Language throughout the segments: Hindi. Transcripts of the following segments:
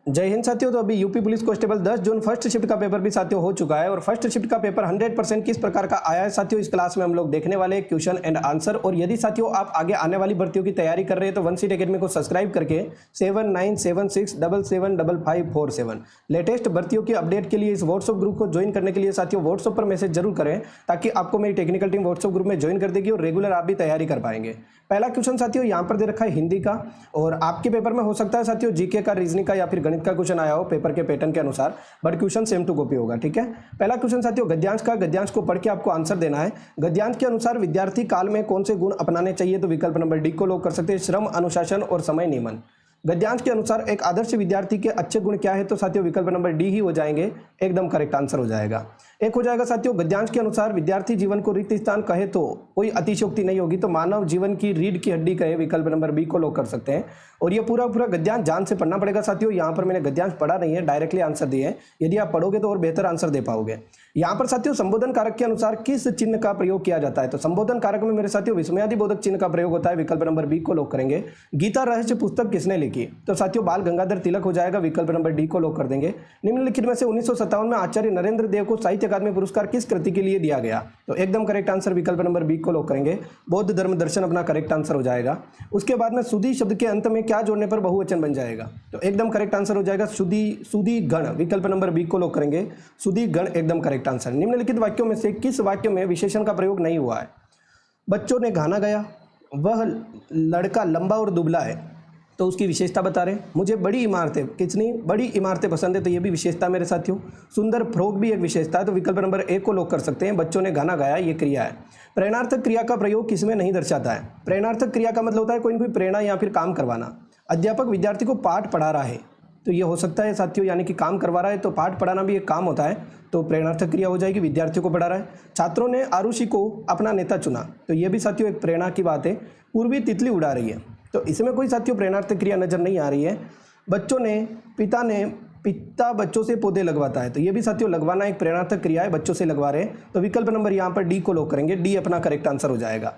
जय हिंद साथियों। तो अभी UP police constable 10 June first shift का पेपर भी साथियों हो चुका है और फर्स्ट शिफ्ट का पेपर 100% किस प्रकार का आया है साथियों, इस क्लास में हम लोग देखने वाले हैं क्वेश्चन एंड आंसर। और यदि साथियों आप आगे आने वाली भर्तियों की तैयारी कर रहे हैं तो वन सीट एकेडमी को सब्सक्राइब करके 7976775547 लेटेस्ट भर्तियों की अपडेट के लिए इस व्हाट्सएप ग्रुप को ज्वाइन करने के लिए साथियों व्हाट्सएप पर मैसेज जरूर करें, ताकि आपको मेरी टेक्निकल टीम व्हाट्सएप ग्रुप में ज्वाइन कर देगी और रेगुलर आप भी तैयारी कर पाएंगे। पहला क्वेश्चन साथियों यहाँ पर दे रखा है हिंदी का, और आपके पेपर में हो सकता है साथियों जीके का, रीजनिंग का या फिर गणित का क्वेश्चन आया हो पेपर के पैटर्न के अनुसार, but question same to copy होगा। ठीक है, पहला क्वेश्चन साथियों गद्यांश का। गद्यांश को पढ़ के आपको आंसर देना है। गद्यांश के अनुसार विद्यार्थी काल में कौन से गुण अपनाने चाहिए, तो विकल्प नंबर डी को लॉक कर सकते हैं, श्रम, अनुशासन और समय नियमन। गद्यांश के अनुसार एक आदर्श विद्यार्थी के अच्छे गुण क्या है, तो साथियों विकल्प नंबर डी ही हो जाएंगे, एकदम करेक्ट आंसर हो जाएगा। एक हो जाएगा साथियों गद्यांश के अनुसार विद्यार्थी जीवन को रिक्त स्थान कहे तो कोई अतिशयोक्ति नहीं होगी, तो मानव जीवन की रीढ़ की हड्डी कहे, विकल्प नंबर बी को लॉक कर सकते हैं। और ये पूरा गद्यांश जान से पढ़ना पड़ेगा साथियों। यहाँ पर मैंने गद्यांश पढ़ा नहीं है, डायरेक्टली आंसर दिए हैं। यदि आप पढ़ोगे तो और बेहतर आंसर दे पाओगे। यहाँ पर साथियों संबोधन कारक के अनुसार किस चिन्ह का प्रयोग किया जाता है, तो संबोधन कारक में मेरे साथियों विस्मयादि बोधक चिन्ह का प्रयोग होता है, विकल्प नंबर बी को लॉक करेंगे। गीता रहस्य पुस्तक किसने लिखी, तो साथियों बाल गंगाधर तिलक हो जाएगा, विकल्प नंबर डी को लॉक कर देंगे। निम्नलिखित में से 1957 में आचार्य नरेंद्र देव को साहित्य अकादमी पुरस्कार किस कृति के लिए दिया गया, तो एकदम करेक्ट आंसर विकल्प नंबर बी को लॉक करेंगे, बौद्ध धर्म दर्शन अपना करेक्ट आंसर हो जाएगा। उसके बाद में सुधी शब्द के अंत में क्या जोड़ने पर बहुवचन बन जाएगा, तो एकदम करेक्ट आंसर हो जाएगा सुधी गण, विकल्प नंबर बी को लॉक करेंगे, सुधी गण एकदम करेक्ट आंसर। निम्नलिखित वाक्यों में से किस वाक्य में विशेषण का प्रयोग नहीं हुआ है, बच्चों ने गाना गाया, वह लड़का लंबा और दुबला है, तो उसकी विशेषता बता रहे हैं। मुझे बड़ी इमारतें, कितनी बड़ी इमारतें पसंद है, तो ये भी विशेषता मेरे साथियों। सुंदर फ्रॉक भी एक विशेषता है, तो विकल्प नंबर ए को लॉक कर सकते हैं, बच्चों ने गाना गाया ये क्रिया है। प्रेरणार्थक क्रिया का प्रयोग किसमें नहीं दर्शाता है, प्रेरणार्थक क्रिया का मतलब होता है कोई न कोई प्रेरणा या फिर काम करवाना। अध्यापक विद्यार्थी को पाठ पढ़ा रहा है, तो ये हो सकता है साथियों, यानी कि काम करवा रहा है, तो पाठ पढ़ाना भी एक काम होता है, तो प्रेरणार्थक क्रिया हो जाएगी, विद्यार्थियों को पढ़ा रहा है। छात्रों ने आरुषि को अपना नेता चुना, तो ये भी साथियों एक प्रेरणा की बात है। पूर्वी तितली उड़ा रही है, तो इसमें कोई साथियों प्रेरणार्थक क्रिया नजर नहीं आ रही है। पिता बच्चों से पौधे लगवाता है, तो ये भी साथियों लगवाना एक प्रेरणार्थक क्रिया है, बच्चों से लगवा रहे हैं, तो विकल्प नंबर यहाँ पर डी को लॉक करेंगे, डी अपना करेक्ट आंसर हो जाएगा।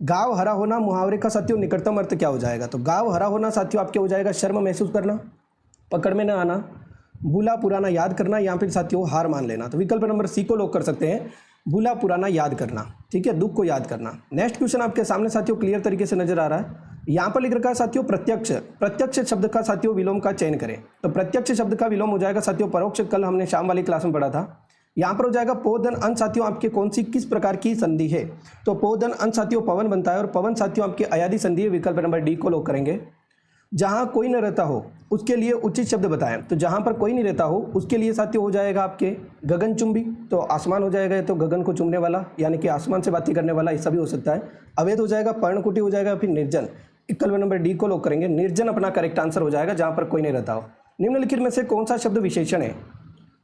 गाँव हरा होना मुहावरे का साथियों निकटतम अर्थ क्या हो जाएगा, तो गाँव हरा होना साथियों आपके हो जाएगा शर्म महसूस करना, पकड़ में न आना, भूला पुराना याद करना, या फिर साथियों हार मान लेना, तो विकल्प नंबर सी को लॉक कर सकते हैं, भूला पुराना याद करना। ठीक है, दुख को याद करना। नेक्स्ट क्वेश्चन आपके सामने साथियों क्लियर तरीके से नजर आ रहा है। यहाँ पर लिख रखा है साथियों प्रत्यक्ष शब्द का साथियों विलोम का चयन करें, तो प्रत्यक्ष शब्द का विलोम हो जाएगा साथियों परोक्ष, कल हमने शाम वाली क्लास में पढ़ा था। यहाँ पर हो जाएगा पोधन अन साथियों आपके कौन सी किस प्रकार की संधि है, तो पोधन अन साथियों पवन बनता है, और पवन साथियों आपकी अयादी संधि है, विकल्प नंबर डी को लॉक करेंगे। जहाँ कोई न रहता हो उसके लिए उचित शब्द बताएं, तो जहाँ पर कोई नहीं रहता हो उसके लिए साथियों हो जाएगा आपके गगनचुंबी, तो आसमान हो जाएगा, तो गगन को चुमने वाला यानी कि आसमान से बातें करने वाला, ऐसा भी हो सकता है। अवैध हो जाएगा, पर्णकुटी हो जाएगा, फिर निर्जन, विकल्प नंबर डी को लॉक करेंगे, निर्जन अपना करेक्ट आंसर हो जाएगा, जहाँ पर कोई नहीं रहता हो। निम्नलिखित में से कौन सा शब्द विशेषण है,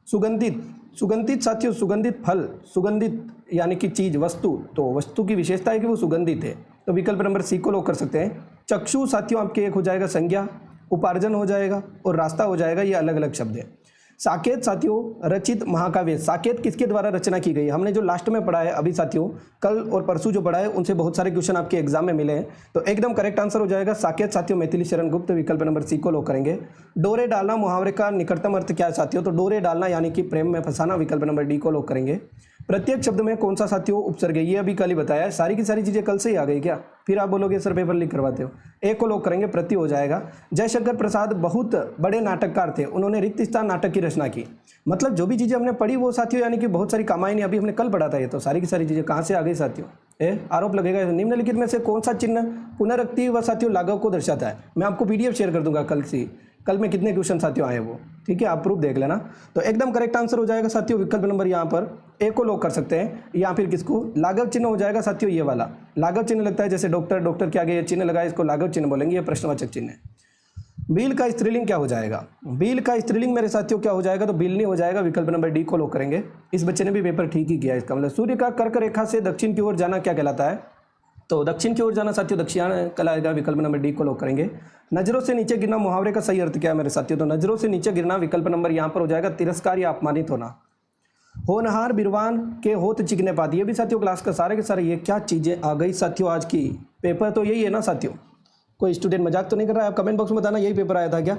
सुगंधित साथियों सुगंधित फल, सुगंधित यानी कि चीज, वस्तु, तो वस्तु की विशेषता है कि वो सुगंधित है, तो विकल्प नंबर सी को लॉक कर सकते हैं। चक्षु साथियों आपके एक हो जाएगा संज्ञा, उपार्जन हो जाएगा, और रास्ता हो जाएगा, ये अलग अलग शब्द है। साकेत साथियों रचित महाकाव्य, साकेत किसके द्वारा रचना की गई, हमने जो लास्ट में पढ़ा है अभी साथियों, कल और परसों जो पढ़ा है उनसे बहुत सारे क्वेश्चन आपके एग्जाम में मिले हैं, तो एकदम करेक्ट आंसर हो जाएगा साकेत साथियों मैथिली शरण गुप्त, विकल्प नंबर सी को लॉक करेंगे। डोरे डालना मुहावरे का निकटतम अर्थ क्या है साथियों, तो डोरे डालना यानी कि प्रेम में फंसाना, विकल्प नंबर डी को लॉक करेंगे। प्रत्येक शब्द में कौन सा साथियों उपसर्ग है, ये अभी कल ही बताया है, सारी की सारी चीजें कल से ही आ गई क्या, फिर आप बोलोगे सर पेपर लीक करवाते हो। ए को लॉक करेंगे, प्रति हो जाएगा। जयशंकर प्रसाद बहुत बड़े नाटककार थे, उन्होंने रिक्त स्थान नाटक की रचना की, मतलब जो भी चीजें हमने पढ़ी वो साथियों यानी कि बहुत सारी कामायनी अभी हमने कल पढ़ा था, ये तो सारी की सारी चीजें कहाँ से आ गई साथियों, आरोप लगेगा। निम्नलिखित में से कौन सा चिन्ह पुनरुक्ति व साथियों लाघव को दर्शाता है, मैं आपको पीडीएफ शेयर कर दूंगा कल में कितने क्वेश्चन साथियों आए वो, ठीक है, आप प्रूफ देख लेना, तो एकदम करेक्ट आंसर हो जाएगा साथियों, विकल्प नंबर यहाँ पर ए को लॉक कर सकते हैं, या फिर किसको लाघव चिन्ह हो जाएगा साथियों, ये वाला लाघव चिन्ह लगता है, जैसे डॉक्टर के आगे ये चिन्ह लगाए, इसको लाघव चिन्ह बोलेंगे, ये प्रश्नवाचक चिन्ह है। बिल का स्त्रीलिंग क्या हो जाएगा, बिल का स्त्रीलिंग मेरे साथियों क्या हो जाएगा, तो बिलनी हो जाएगा, विकल्प नंबर डी को लॉक करेंगे। इस बच्चे ने भी पेपर ठीक ही किया, इसका मतलब सूर्य का कर्क रेखा से दक्षिण की ओर जाना क्या कहलाता है, तो दक्षिण की ओर जाना साथियों दक्षिणायन कहलाएगा, विकल्प नंबर डी को लॉक करेंगे। नजरों से नीचे गिरना मुहावरे का सही अर्थ क्या है मेरे साथियों, तो नजरों से नीचे गिरना विकल्प नंबर यहाँ पर हो जाएगा तिरस्कार या अपमानित होना। होनहार बिरवान के होत चिकने पाती, ये भी साथियों क्लास का सारे के सारे ये क्या चीजें आ गई साथियों, आज की पेपर तो यही है ना साथियों, कोई स्टूडेंट मजाक तो नहीं कर रहा है, आप कमेंट बॉक्स में बताना यही पेपर आया था क्या।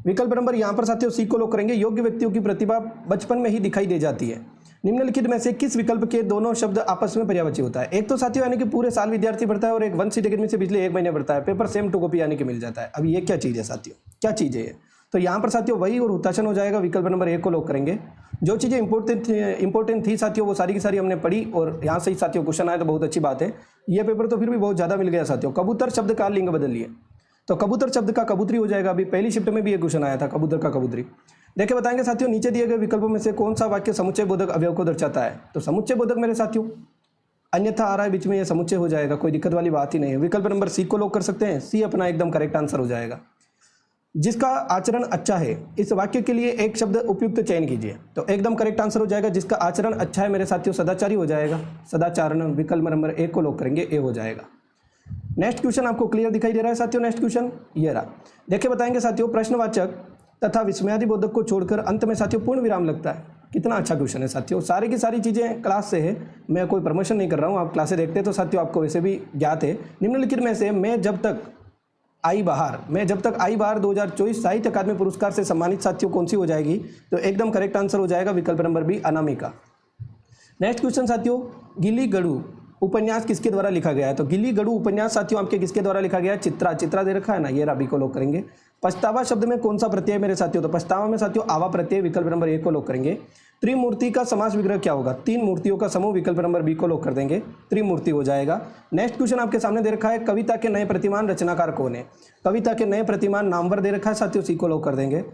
विकल्प नंबर यहाँ पर साथियों सी को लॉक करेंगे। योग्य व्यक्तियों की प्रतिभा बचपन में ही दिखाई दे जाती है। निम्नलिखित में से किस विकल्प के दोनों शब्द आपस में पर्यायवाची होता है? एक तो साथियों यानी कि पूरे साल विद्यार्थी पढ़ता है और एक 1 सीट अकेडमी से पिछले 1 महीने पढ़ता है, पेपर सेम टू कॉपी यानी कि मिल जाता है। अब ये क्या चीज़ है साथियों, क्या चीज़ है ये? तो यहाँ पर साथियों वही और हुताशन हो जाएगा। विकल्प नंबर 1 को लॉक करेंगे। जो चीज़ें इंपॉर्टेंट थी साथियों वो सारी की सारी हमने पढ़ी और यहाँ से ही साथियों क्वेश्चन आए तो बहुत अच्छी बात है। ये पेपर तो फिर भी बहुत ज़्यादा मिल गया साथियों। कबूतर शब्द का लिंग बदल लिए तो कबूतर शब्द का कबूतरी हो जाएगा। अभी पहली शिफ्ट में भी ये क्वेश्चन आया था, कबूतर का कबूतरी। देखिए बताएंगे साथियों नीचे दिए गए विकल्पों में से कौन सा वाक्य समुच्चय बोधक अवयव को दर्शाता है? तो समुच्चय बोधक मेरे साथियों अन्यथा आ रहा है बीच में, ये समुच्चय हो जाएगा, कोई दिक्कत वाली बात ही नहीं है। विकल्प नंबर सी को लॉक कर सकते हैं। सी अपना एकदम करेक्ट आंसर हो जाएगा। जिसका आचरण अच्छा है, इस वाक्य के लिए एक शब्द उपयुक्त चयन कीजिए। तो एकदम करेक्ट आंसर हो जाएगा जिसका आचरण अच्छा है मेरे साथियों, सदाचारी हो जाएगा। सदाचारण विकल्प नंबर 1 को लॉक करेंगे, ए हो जाएगा। नेक्स्ट क्वेश्चन आपको क्लियर दिखाई दे रहा है साथियों? नेक्स्ट क्वेश्चन ये रहा। देखिए बताएंगे साथियों प्रश्नवाचक तथा विस्मयादि बोधक को छोड़कर अंत में साथियों पूर्ण विराम लगता है। कितना अच्छा क्वेश्चन है साथियों। सारी की सारी चीज़ें क्लास से है, मैं कोई प्रमोशन नहीं कर रहा हूँ, आप क्लासें देखते तो साथियों आपको वैसे भी ज्ञात है। निम्नलिखित में से मैं जब तक आई बाहर 2024 साहित्य अकादमी पुरस्कार से सम्मानित साथियों कौन सी हो जाएगी? तो एकदम करेक्ट आंसर हो जाएगा विकल्प number B, Anamika. Next question साथियों गिल्ली गड़ू उपन्यास किसके द्वारा लिखा गया है? तो गिल्ली गड़ू उपन्यास साथियों आपके किसके द्वारा लिखा गया है? चित्रा दे रखा है ना, ये रबी को लॉक करेंगे। पछतावा शब्द में कौन सा प्रत्यय मेरे साथियों? तो पछतावा में साथियों आवा प्रत्यय, विकल्प नंबर 1 को लॉक करेंगे। त्रिमूर्ति का समास विग्रह क्या होगा? 3 मूर्तियों का समूह, विकल्प नंबर बी को लॉक कर देंगे, त्रिमूर्ति हो जाएगा। नेक्स्ट क्वेश्चन आपके सामने दे रखा है कविता के नए प्रतिमान रचनाकार कौन है? कविता के नए प्रतिमान नामवर दे रखा है साथियों, सी को लॉक कर देंगे।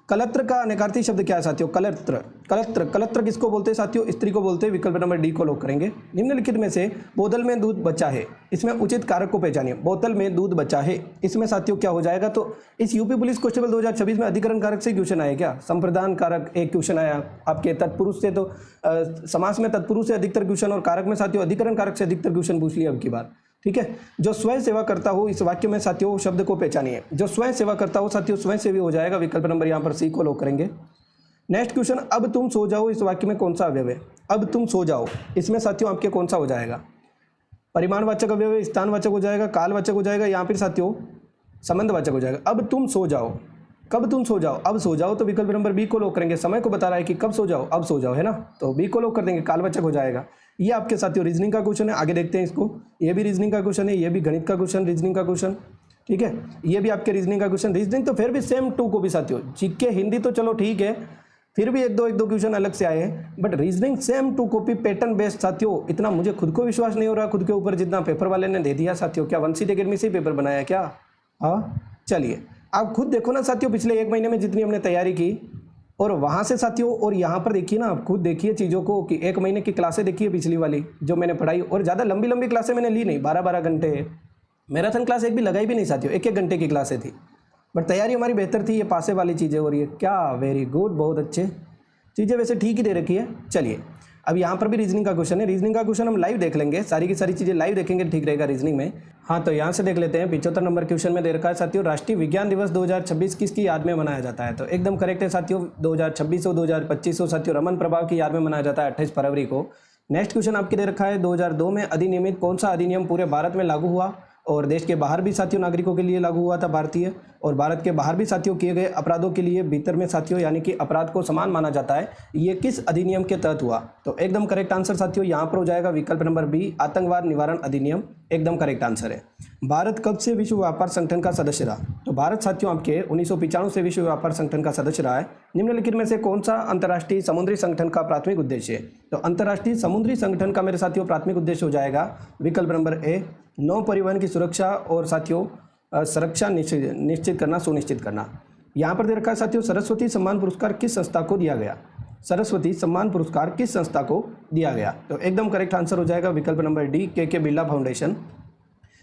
कलत्र का अनेकार्थी शब्द क्या है साथियों? कलत्र किसको बोलते हैं साथियों? स्त्री को बोलते हैं, विकल्प नंबर डी को लॉक करेंगे। निम्नलिखित में से बोतल में दूध बचा है, इसमें उचित कारक को पहचानिए। बोतल में दूध बचा है, इसमें साथियों क्या हो जाएगा? तो इस यूपी पुलिस कांस्टेबल 2026 में अधिकरण कारक से क्वेश्चन आया क्या? संप्रदान कारक एक क्वेश्चन आया आपके। तत्पुरुष से तो समास में तत्पुरुष से अधिकतर क्वेश्चन और कारक में साथियों अधिकरण कारक से अधिकतर क्वेश्चन पूछ लिया अब की बार, ठीक है। जो स्वयं सेवा करता हो, इस वाक्य में साथियों शब्द को पहचानिए। जो स्वयं सेवा करता हो साथियों स्वयं सेवी हो जाएगा, विकल्प नंबर यहाँ पर सी को लॉक करेंगे। नेक्स्ट क्वेश्चन अब तुम सो जाओ, इस वाक्य में कौन सा अवयव है? अब तुम सो जाओ, इसमें साथियों आपके कौन सा हो जाएगा? परिमाणवाचक अवयव है, स्थानवाचक हो जाएगा, कालवाचक हो जाएगा, यहाँ फिर साथियों संबंधवाचक हो जाएगा। अब तुम सो जाओ, कब तुम सो जाओ? अब सो जाओ, तो विकल्प नंबर बी को लॉक करेंगे। समय को बता रहा है कि कब सो जाओ, अब सो जाओ, है ना, तो बी को लॉक कर देंगे, कालवाचक हो जाएगा। ये आपके साथियों रीजनिंग का क्वेश्चन है, आगे देखते हैं इसको। ये भी रीजनिंग का क्वेश्चन है, ये भी गणित का क्वेश्चन, रीजनिंग का क्वेश्चन, ठीक है। ये भी आपके रीजनिंग का क्वेश्चन। रीजनिंग तो फिर भी सेम टू को भी साथियों, जीके हिंदी तो चलो ठीक है, फिर भी एक दो क्वेश्चन अलग से आए हैं, but reasoning same to copy pattern based साथियों। इतना मुझे खुद को विश्वास नहीं हो रहा खुद के ऊपर जितना पेपर वाले ने दे दिया साथियों। क्या 1 सीट अकेडमी से पेपर बनाया क्या? हाँ चलिए आप खुद देखो ना साथियों, पिछले 1 महीने में जितनी हमने तैयारी की और वहाँ से साथियों, और यहाँ पर देखिए ना, आप खुद देखिए चीज़ों को कि 1 महीने की क्लासें देखिए पिछली वाली जो मैंने पढ़ाई, और ज़्यादा लंबी क्लासें मैंने ली नहीं, 12-12 घंटे मैराथन क्लास एक भी लगाई भी नहीं साथियों, 1-1 घंटे की क्लासें थी, बट तैयारी हमारी बेहतर थी। ये पासे वाली चीज़ें हो रही है क्या? वेरी गुड, बहुत अच्छे, चीज़ें वैसे ठीक ही दे रखी है। चलिए अब यहाँ पर भी रीजनिंग का क्वेश्चन है। रीजनिंग का क्वेश्चन हम लाइव देख लेंगे, सारी की सारी चीज़ें लाइव देखेंगे, ठीक रहेगा रीजनिंग में। हाँ तो यहाँ से देख लेते हैं। 75 नंबर क्वेश्चन में दे रखा है साथियों, राष्ट्रीय विज्ञान दिवस 2026 किसकी याद में मनाया जाता है? तो एकदम करेक्ट है साथियों, 2026 हो 2025 हो साथियों, रमन प्रभाव की याद में मनाया जाता है 28 फरवरी को। नेक्स्ट क्वेश्चन आपके दे रखा है, 2002 में अधिनियमित कौन सा अधिनियम पूरे भारत में लागू हुआ और देश के बाहर भी साथियों नागरिकों के लिए लागू हुआ था भारतीय, और भारत के बाहर भी साथियों किए गए अपराधों के लिए भीतर में साथियों यानी कि अपराध को समान माना जाता है। ये किस अधिनियम के तहत हुआ? तो एकदम करेक्ट आंसर साथियों यहाँ पर हो जाएगा विकल्प नंबर बी, आतंकवाद निवारण अधिनियम, एकदम करेक्ट आंसर है। भारत कब से विश्व व्यापार संगठन का सदस्य रहा? तो भारत साथियों आपके 1995 से विश्व व्यापार संगठन का सदस्य रहा है। निम्नलिखित में से कौन सा अंतर्राष्ट्रीय समुद्री संगठन का प्राथमिक उद्देश्य है? तो अंतर्राष्ट्रीय समुद्री संगठन का मेरे साथियों प्राथमिक उद्देश्य हो जाएगा विकल्प नंबर ए, नौ परिवहन की सुरक्षा और साथियों सुरक्षा निश्चित करना, सुनिश्चित करना। यहाँ पर दे रखा है साथियों, सरस्वती सम्मान पुरस्कार किस संस्था को दिया गया? सरस्वती सम्मान पुरस्कार किस संस्था को दिया गया? तो एकदम करेक्ट आंसर हो जाएगा विकल्प नंबर डी, के बिरला फाउंडेशन।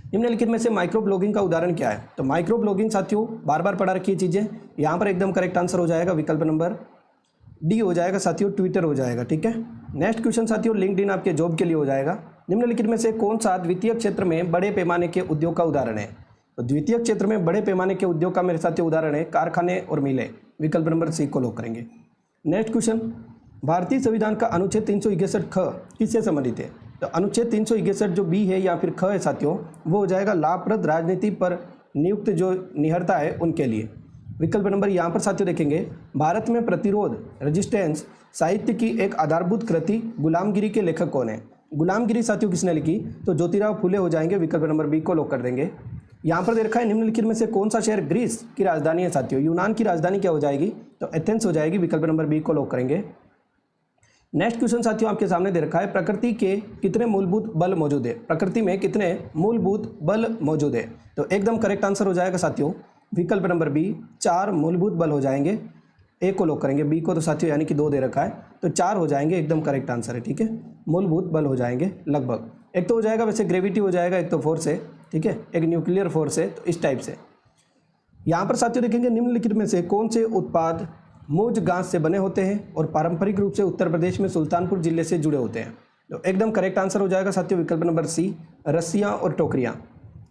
निम्नलिखित में से माइक्रो ब्लॉगिंग का उदाहरण क्या है? तो माइक्रो ब्लॉगिंग साथियों बार बार पढ़ा रखी है चीज़ें, यहाँ पर एकदम करेक्ट आंसर हो जाएगा विकल्प नंबर डी हो जाएगा साथियों, ट्विटर हो जाएगा, ठीक है। नेक्स्ट क्वेश्चन साथियों, लिंक्डइन आपके जॉब के लिए हो जाएगा। निम्नलिखित में से कौन सा द्वितीय क्षेत्र में बड़े पैमाने के उद्योग का उदाहरण है? तो द्वितीय क्षेत्र में बड़े पैमाने के उद्योग का मेरे साथियों उदाहरण है कारखाने और मिलें, विकल्प नंबर सी को लॉक करेंगे। नेक्स्ट क्वेश्चन, भारतीय संविधान का अनुच्छेद 361 ख किससे संबंधित है? तो अनुच्छेद 361 जो बी है या फिर ख है साथियों, वो हो जाएगा लाभप्रद राजनीति पर नियुक्त जो निहरता है उनके लिए, विकल्प नंबर यहाँ पर साथियों देखेंगे, भारत में प्रतिरोध रेजिस्टेंस साहित्य की एक आधारभूत कृति गुलामगिरी के लेखक कौन है? गुलामगिरी साथियों किसने लिखी? तो ज्योतिराव फुले हो जाएंगे, विकल्प नंबर बी को लॉक कर देंगे। यहाँ पर दे रखा है निम्नलिखित में से कौन सा शहर ग्रीस की राजधानी है साथियों? यूनान की राजधानी क्या हो जाएगी? तो एथेंस हो जाएगी, विकल्प नंबर बी को लॉक करेंगे। नेक्स्ट क्वेश्चन साथियों आपके सामने दे रखा है, प्रकृति के कितने मूलभूत बल मौजूद है? प्रकृति में कितने मूलभूत बल मौजूद है? तो एकदम करेक्ट आंसर हो जाएगा साथियों, विकल्प नंबर बी 4 मूलभूत बल हो जाएंगे। ए को लॉक करेंगे, बी को तो साथियों यानी कि 2 दे रखा है, तो 4 हो जाएंगे, एकदम करेक्ट आंसर है। ठीक है, मूलभूत बल हो जाएंगे लगभग। एक तो हो जाएगा वैसे ग्रेविटी हो जाएगा, एक तो फोर्स है, ठीक है, एक न्यूक्लियर फोर्स है, तो इस टाइप से। यहाँ पर साथियों देखेंगे निम्नलिखित में से कौन से उत्पाद मूज घास से बने होते हैं और पारंपरिक रूप से उत्तर प्रदेश में सुल्तानपुर जिले से जुड़े होते हैं? तो एकदम करेक्ट आंसर हो जाएगा साथियों, विकल्प नंबर सी रस्सियाँ और टोकरियाँ।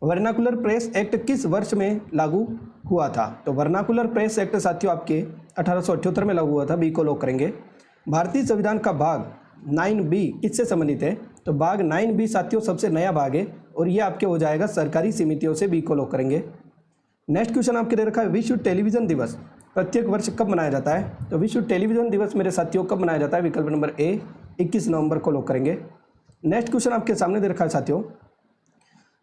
वर्नाकुलर प्रेस एक्ट किस वर्ष में लागू हुआ था? तो वर्नाकुलर प्रेस एक्ट साथियों आपके 1878 में लागू हुआ था, बी को लॉक करेंगे। भारतीय संविधान का भाग 9B किससे संबंधित है? तो भाग 9B साथियों सबसे नया भाग है और ये आपके हो जाएगा सरकारी समितियों से, बी को लॉक करेंगे। नेक्स्ट क्वेश्चन आपके दे रखा है, विश्व टेलीविजन दिवस प्रत्येक वर्ष कब मनाया जाता है? तो विश्व टेलीविजन दिवस मेरे साथियों कब मनाया जाता है? विकल्प नंबर ए 21 नवंबर को लॉक करेंगे। नेक्स्ट क्वेश्चन आपके सामने दे रखा है साथियों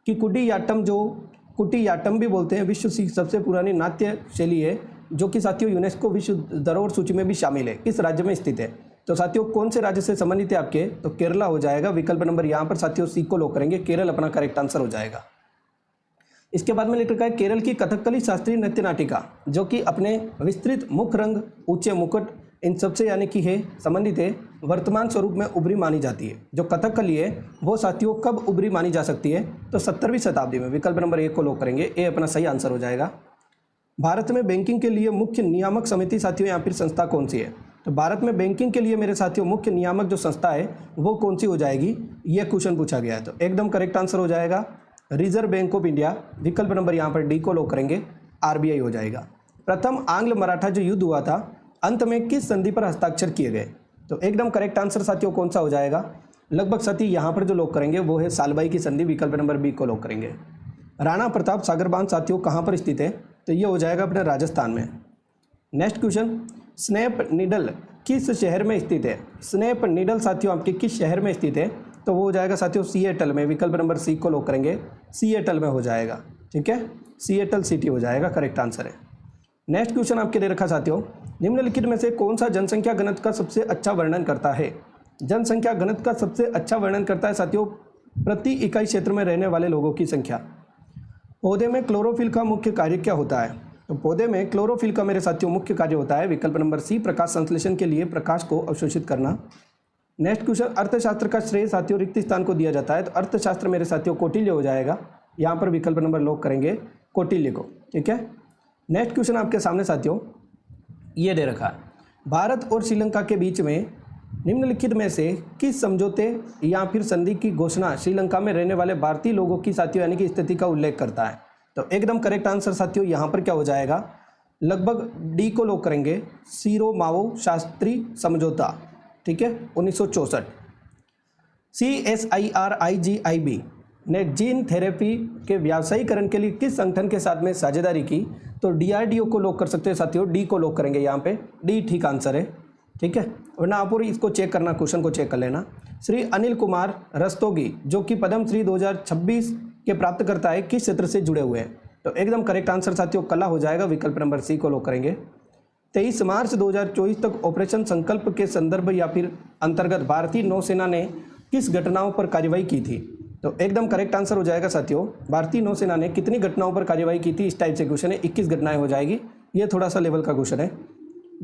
कि कुटियाट्टम, जो कुटियाट्टम भी बोलते हैं, विश्व की सबसे पुरानी नाट्य शैली है, जो कि साथियों यूनेस्को विश्व धरोहर सूची में भी शामिल है, किस राज्य में स्थित है? तो साथियों कौन से राज्य से संबंधित है आपके? तो केरला हो जाएगा, विकल्प नंबर यहाँ पर साथियों सी को लॉक करेंगे, केरल अपना करेक्ट आंसर हो जाएगा। इसके बाद में लिख रखा है केरल की कथकली शास्त्रीय नृत्य नाटिका, जो कि अपने विस्तृत मुख रंग, ऊंचे मुकुट, इन सबसे यानी कि है संबंधित है, वर्तमान स्वरूप में उभरी मानी जाती है। जो कथकली है वो साथियों कब उभरी मानी जा सकती है? तो 17वीं शताब्दी में, विकल्प नंबर ए को लॉक करेंगे, ए अपना सही आंसर हो जाएगा। भारत में बैंकिंग के लिए मुख्य नियामक समिति साथियों या फिर संस्था कौन सी है? तो भारत में बैंकिंग के लिए मेरे साथियों मुख्य नियामक जो संस्था है वो कौन सी हो जाएगी? ये क्वेश्चन पूछा गया है, तो एकदम करेक्ट आंसर हो जाएगा रिजर्व बैंक ऑफ इंडिया, विकल्प नंबर यहाँ पर डी को लॉक करेंगे, RBI हो जाएगा। प्रथम आंग्ल मराठा जो युद्ध हुआ था, अंत में किस संधि पर हस्ताक्षर किए गए? तो एकदम करेक्ट आंसर साथियों कौन सा हो जाएगा? लगभग साथी यहाँ पर जो लॉक करेंगे वो है सालबाई की संधि, विकल्प नंबर बी को लॉक करेंगे। राणा प्रताप सागर बांध साथियों कहाँ पर स्थित है? तो ये हो जाएगा अपने राजस्थान में। नेक्स्ट क्वेश्चन, स्नैप नीडल किस शहर में स्थित है? स्नैप नीडल साथियों आपके किस शहर में स्थित है? तो वो हो जाएगा साथियों सिएटल में, विकल्प नंबर सी को लॉक करेंगे, सिएटल में हो जाएगा। ठीक है, सिएटल सिटी हो जाएगा, करेक्ट आंसर है। नेक्स्ट क्वेश्चन आपके दे रखा साथियों, निम्नलिखित में से कौन सा जनसंख्या घनत्व का सबसे अच्छा वर्णन करता है? जनसंख्या घनत्व का सबसे अच्छा वर्णन करता है साथियों प्रति इकाई क्षेत्र में रहने वाले लोगों की संख्या। पौधे में क्लोरोफिल का मुख्य कार्य क्या होता है? तो पौधे में क्लोरोफिल का मेरे साथियों मुख्य कार्य होता है, विकल्प नंबर सी प्रकाश संश्लेषण के लिए प्रकाश को अवशोषित करना। नेक्स्ट क्वेश्चन, अर्थशास्त्र का श्रेय साथियों रिक्त स्थान को दिया जाता है, तो अर्थशास्त्र मेरे साथियों कौटिल्य हो जाएगा, यहाँ पर विकल्प नंबर लॉक करेंगे कौटिल्य को। ठीक है, नेक्स्ट क्वेश्चन आपके सामने साथियों ये दे रखा है, भारत और श्रीलंका के बीच में निम्नलिखित में से किस समझौते या फिर संधि की घोषणा श्रीलंका में रहने वाले भारतीय लोगों की साथियों यानी कि स्थिति का उल्लेख करता है? तो एकदम करेक्ट आंसर साथियों यहाँ पर क्या हो जाएगा? लगभग डी को लॉक करेंगे, सीरो मावो शास्त्री समझौता। ठीक है, 1964। CSIRIGIB ने जीन थेरेपी के व्यावसायीकरण के लिए किस संगठन के साथ में साझेदारी की? तो DRDO को लॉक कर सकते हैं साथियों, डी को लॉक करेंगे, यहाँ पे डी ठीक आंसर है। ठीक है, वरना आप और इसको चेक करना, क्वेश्चन को चेक कर लेना। श्री अनिल कुमार रस्तोगी जो कि पद्मश्री 2026 के प्राप्त करता है, किस क्षेत्र से जुड़े हुए हैं? तो एकदम करेक्ट आंसर साथियों कला हो जाएगा, विकल्प नंबर सी को लॉक करेंगे। 23 मार्च 2024 तक ऑपरेशन संकल्प के संदर्भ या फिर अंतर्गत भारतीय नौसेना ने किस घटनाओं पर कार्रवाई की थी? तो एकदम करेक्ट आंसर हो जाएगा साथियों, भारतीय नौसेना ने कितनी घटनाओं पर कार्रवाई की थी? इस टाइप से क्वेश्चन है, 21 घटनाएं हो जाएगी, ये थोड़ा सा लेवल का क्वेश्चन है।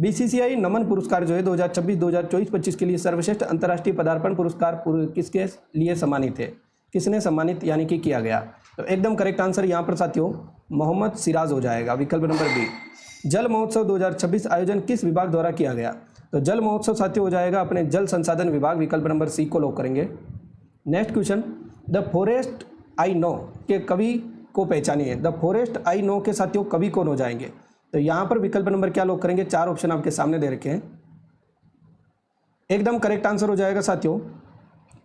BCCI नमन पुरस्कार जो है 2024-25 के लिए सर्वश्रेष्ठ अंतर्राष्ट्रीय पदार्पण पुरस्कार किसके लिए सम्मानित है? किसने सम्मानित यानी कि किया गया? तो एकदम करेक्ट आंसर यहाँ पर साथियों मोहम्मद सिराज हो जाएगा, विकल्प नंबर बी। जल महोत्सव 2026 आयोजन किस विभाग द्वारा किया गया? तो जल महोत्सव साथियों हो जाएगा अपने जल संसाधन विभाग, विकल्प नंबर सी को लॉक करेंगे। Next question, the forest I know के कवि को पहचानिए। द फॉरेस्ट आई नो के साथियों कवि कौन हो जाएंगे? तो यहाँ पर विकल्प नंबर क्या लॉक करेंगे? 4 ऑप्शन आपके सामने दे रखे हैं, एकदम करेक्ट आंसर हो जाएगा साथियों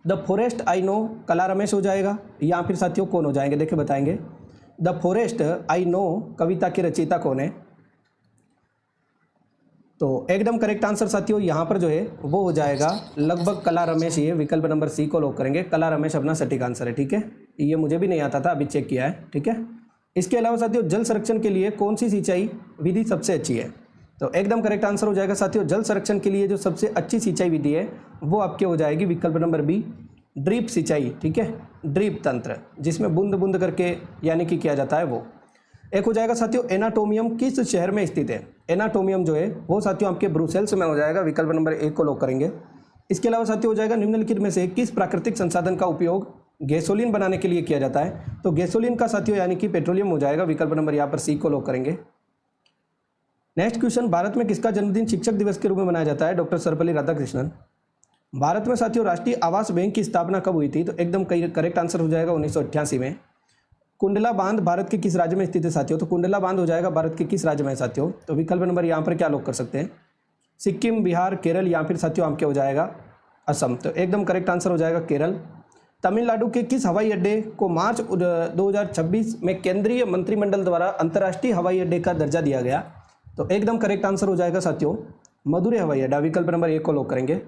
द फॉरेस्ट आई नो कला रमेश हो जाएगा, या फिर साथियों कौन हो जाएंगे? देखिए बताएंगे। द फॉरेस्ट आई नो कविता के रचयिता कौन है? तो एकदम करेक्ट आंसर साथियों यहाँ पर जो है वो हो जाएगा लगभग कला रमेश। ये विकल्प नंबर सी को लॉक करेंगे। कला रमेश अपना सटीक आंसर है। ठीक है, ये मुझे भी नहीं आता था, अभी चेक किया है। ठीक है, इसके अलावा साथियों जल संरक्षण के लिए कौन सी सिंचाई विधि सबसे अच्छी है? तो एकदम करेक्ट आंसर हो जाएगा साथियों, जल संरक्षण के लिए जो सबसे अच्छी सिंचाई विधि है वो आपके हो जाएगी विकल्प नंबर बी, ड्रिप सिंचाई। ठीक है, ड्रिप तंत्र, जिसमें बूंद बूंद करके यानी कि किया जाता है वो। एक हो जाएगा साथियों एनाटोमियम किस शहर में स्थित है? एनाटोमियम जो है वो साथियों आपके ब्रुसेल्स में हो जाएगा। विकल्प नंबर ए को लॉक करेंगे। इसके अलावा साथियों हो जाएगा निम्नलिखित में से किस प्राकृतिक संसाधन का उपयोग गैसोलीन बनाने के लिए किया जाता है? तो गैसोलीन का साथियों यानी कि पेट्रोलियम हो जाएगा। विकल्प नंबर यहाँ पर सी को लॉक करेंगे। नेक्स्ट क्वेश्चन, भारत में किसका जन्मदिन शिक्षक दिवस के रूप में मनाया जाता है? डॉक्टर सर्वपल्ली राधाकृष्णन। भारत में साथियों राष्ट्रीय आवास बैंक की स्थापना कब हुई थी? तो एकदम करेक्ट आंसर हो जाएगा 1988 में। कुंडला बांध भारत के किस राज्य में स्थित है साथियों? तो कुंडला बांध हो जाएगा भारत के किस राज्य में है साथियों? तो विकल्प नंबर यहाँ पर क्या लॉक कर सकते हैं? सिक्किम, बिहार, केरल या फिर साथियों आपके हो जाएगा असम। तो एकदम करेक्ट आंसर हो जाएगा केरल। तमिलनाडु के किस हवाई अड्डे को मार्च 2026 में केंद्रीय मंत्रिमंडल द्वारा अंतर्राष्ट्रीय हवाई अड्डे का दर्जा दिया गया? तो एकदम करेक्ट आंसर हो जाएगा साथियों मदुरै हवाई अड्डा। विकल्प नंबर एक को लॉक करेंगे।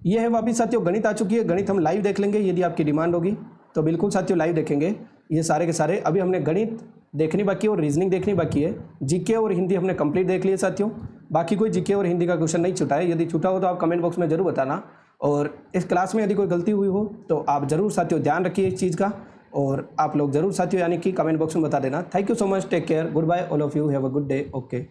ये है वापिस साथियों गणित आ चुकी है। गणित हम लाइव देख लेंगे यदि आपकी डिमांड होगी तो बिल्कुल साथियों लाइव देखेंगे ये सारे के सारे। अभी हमने गणित देखनी बाकी है और रीजनिंग देखनी बाकी है। जीके और हिंदी हमने कंप्लीट देख लिए साथियों। बाकी कोई जीके और हिंदी का क्वेश्चन नहीं छूटा है। यदि छूटा हो तो आप कमेंट बॉक्स में जरूर बताना। और इस क्लास में यदि कोई गलती हुई हो तो आप जरूर साथियों ध्यान रखिए इस चीज़ का, और आप लोग जरूर साथियों यानी कि कमेंट बॉक्स में बता देना। Thank you so much, take care, goodbye all of you, have a good day. Okay.